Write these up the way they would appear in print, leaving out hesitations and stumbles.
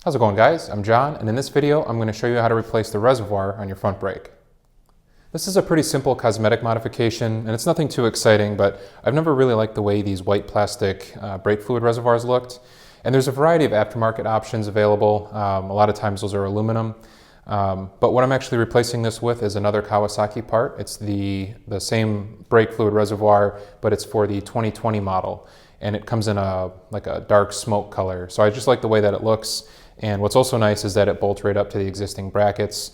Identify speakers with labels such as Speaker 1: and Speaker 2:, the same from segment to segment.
Speaker 1: How's it going, guys? I'm John, and in this video I'm going to show you how to replace the reservoir on your front brake. This is a pretty simple cosmetic modification, and it's nothing too exciting, but I've never really liked the way these white plastic brake fluid reservoirs looked. And there's a variety of aftermarket options available. A lot of times those are aluminum. But what I'm actually replacing this with is another Kawasaki part. It's the same brake fluid reservoir, but it's for the 2020 model. And it comes in like a dark smoke color. So I just like the way that it looks. And what's also nice is that it bolts right up to the existing brackets.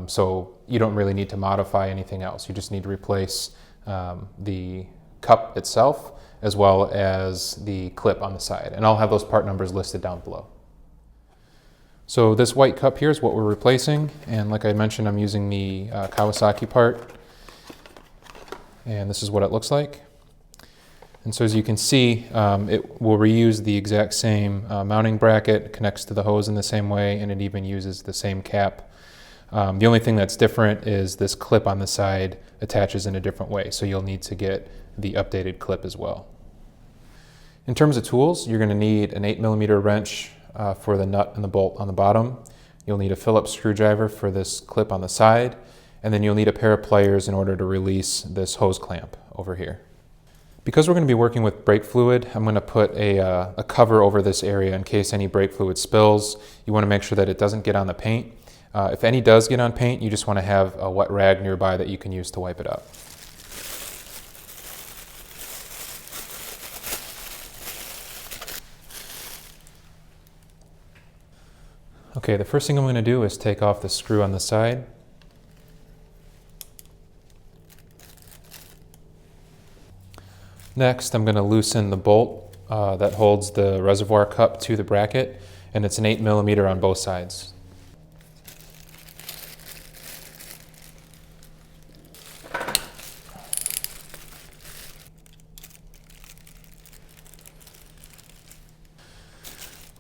Speaker 1: So you don't really need to modify anything else. You just need to replace the cup itself as well as the clip on the side. And I'll have those part numbers listed down below. So this white cup here is what we're replacing. And like I mentioned, I'm using the Kawasaki part. And this is what it looks like. And so as you can see, it will reuse the exact same mounting bracket, connects to the hose in the same way, and it even uses the same cap. The only thing that's different is this clip on the side attaches in a different way, so you'll need to get the updated clip as well. In terms of tools, you're going to need an 8mm wrench for the nut and the bolt on the bottom. You'll need a Phillips screwdriver for this clip on the side, and then you'll need a pair of pliers in order to release this hose clamp over here. Because we're going to be working with brake fluid, I'm going to put a cover over this area in case any brake fluid spills. You want to make sure that it doesn't get on the paint. If any does get on paint, you just want to have a wet rag nearby that you can use to wipe it up. Okay, the first thing I'm going to do is take off the screw on the side. Next, I'm going to loosen the bolt that holds the reservoir cup to the bracket, and it's an 8mm on both sides.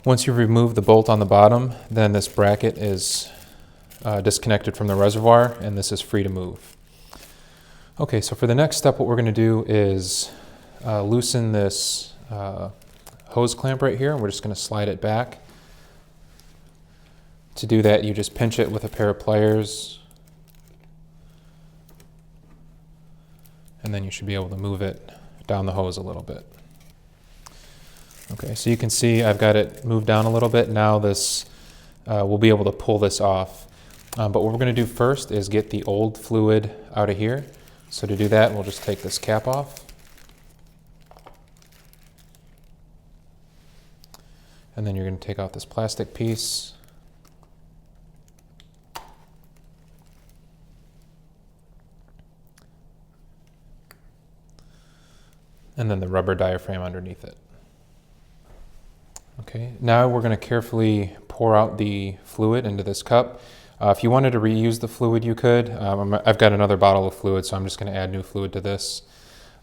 Speaker 1: Once you've removed the bolt on the bottom, then this bracket is disconnected from the reservoir, and this is free to move. Okay, so for the next step, what we're going to do is loosen this hose clamp right here. We're just going to slide it back. To do that, you just pinch it with a pair of pliers, and then you should be able to move it down the hose a little bit. Okay, so you can see I've got it moved down a little bit. Now this, we'll be able to pull this off. But what we're going to do first is get the old fluid out of here. So to do that, we'll just take this cap off. And then you're going to take off this plastic piece. And then the rubber diaphragm underneath it. Okay, now we're going to carefully pour out the fluid into this cup. If you wanted to reuse the fluid, you could. I've got another bottle of fluid, so I'm just going to add new fluid to this.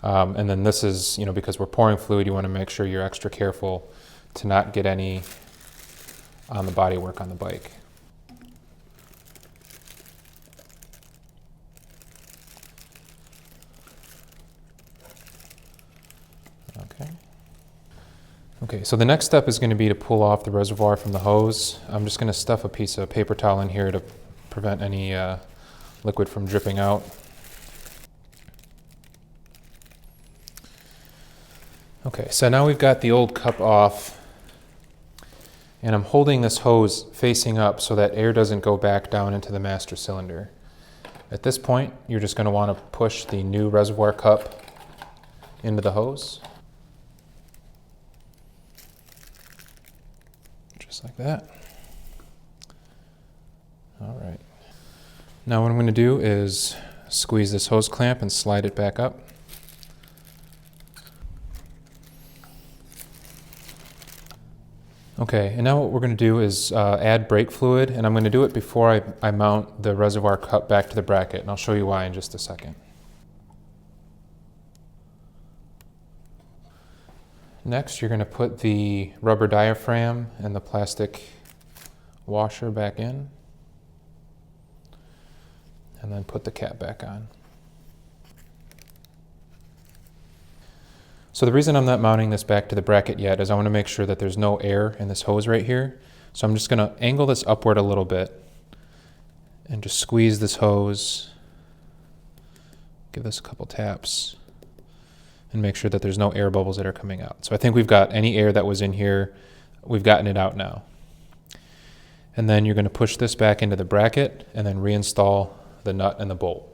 Speaker 1: And then this is, because we're pouring fluid, you want to make sure you're extra careful to not get any on the bodywork on the bike. Okay, so the next step is going to be to pull off the reservoir from the hose. I'm just going to stuff a piece of paper towel in here to prevent any liquid from dripping out. Okay, so now we've got the old cup off, and I'm holding this hose facing up so that air doesn't go back down into the master cylinder. At this point, you're just going to want to push the new reservoir cup into the hose. Just like that. All right. Now what I'm going to do is squeeze this hose clamp and slide it back up. Okay, and now what we're going to do is add brake fluid, and I'm going to do it before I mount the reservoir cup back to the bracket, and I'll show you why in just a second. Next, you're going to put the rubber diaphragm and the plastic washer back in, and then put the cap back on. So the reason I'm not mounting this back to the bracket yet is I want to make sure that there's no air in this hose right here. So I'm just going to angle this upward a little bit and just squeeze this hose. Give this a couple taps and make sure that there's no air bubbles that are coming out. So I think we've got any air that was in here, we've gotten it out now. And then you're going to push this back into the bracket and then reinstall the nut and the bolt.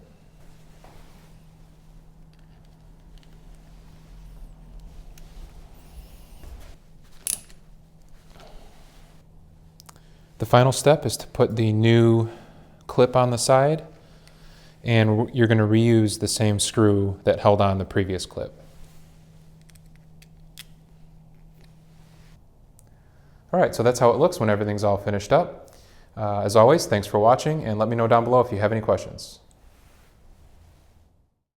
Speaker 1: The final step is to put the new clip on the side, and you're going to reuse the same screw that held on the previous clip. All right, so that's how it looks when everything's all finished up. As always, thanks for watching, and let me know down below if you have any questions.